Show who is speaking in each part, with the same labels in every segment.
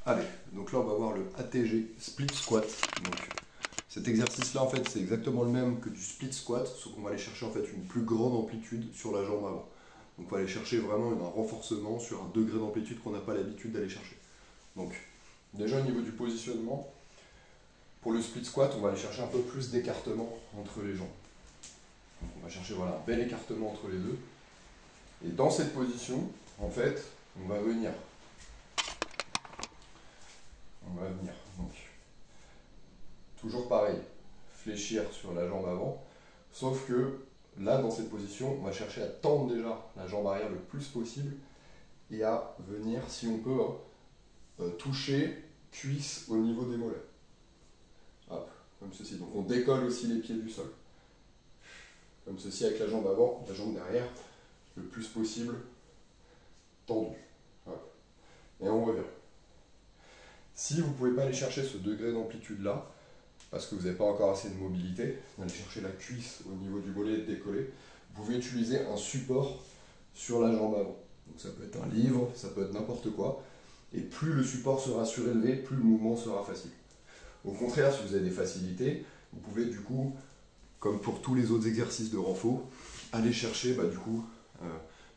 Speaker 1: Allez, donc là on va voir le ATG Split Squat. Donc, cet exercice-là, en fait, c'est exactement le même que du split squat, sauf qu'on va aller chercher en fait une plus grande amplitude sur la jambe avant. Donc on va aller chercher vraiment un renforcement sur un degré d'amplitude qu'on n'a pas l'habitude d'aller chercher. Donc déjà au niveau du positionnement, pour le split squat, on va aller chercher un peu plus d'écartement entre les jambes. Donc on va chercher voilà, un bel écartement entre les deux. Et dans cette position, en fait, on va venir. Donc, toujours pareil, fléchir sur la jambe avant, sauf que là, dans cette position, on va chercher à tendre déjà la jambe arrière le plus possible et à venir, si on peut, toucher cuisse au niveau des mollets. Hop, comme ceci. Donc on décolle aussi les pieds du sol. Comme ceci avec la jambe avant, la jambe derrière, le plus possible tendue. Hop. Et on revient. Si vous ne pouvez pas aller chercher ce degré d'amplitude là, parce que vous n'avez pas encore assez de mobilité, d'aller chercher la cuisse au niveau du mollet et de décoller, vous pouvez utiliser un support sur la jambe avant. Donc ça peut être un livre, ça peut être n'importe quoi, et plus le support sera surélevé, plus le mouvement sera facile. Au contraire, si vous avez des facilités, vous pouvez du coup, comme pour tous les autres exercices de renfort, aller chercher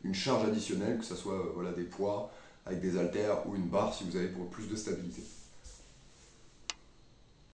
Speaker 1: une charge additionnelle, que ce soit des poids avec des haltères ou une barre si vous avez pour plus de stabilité.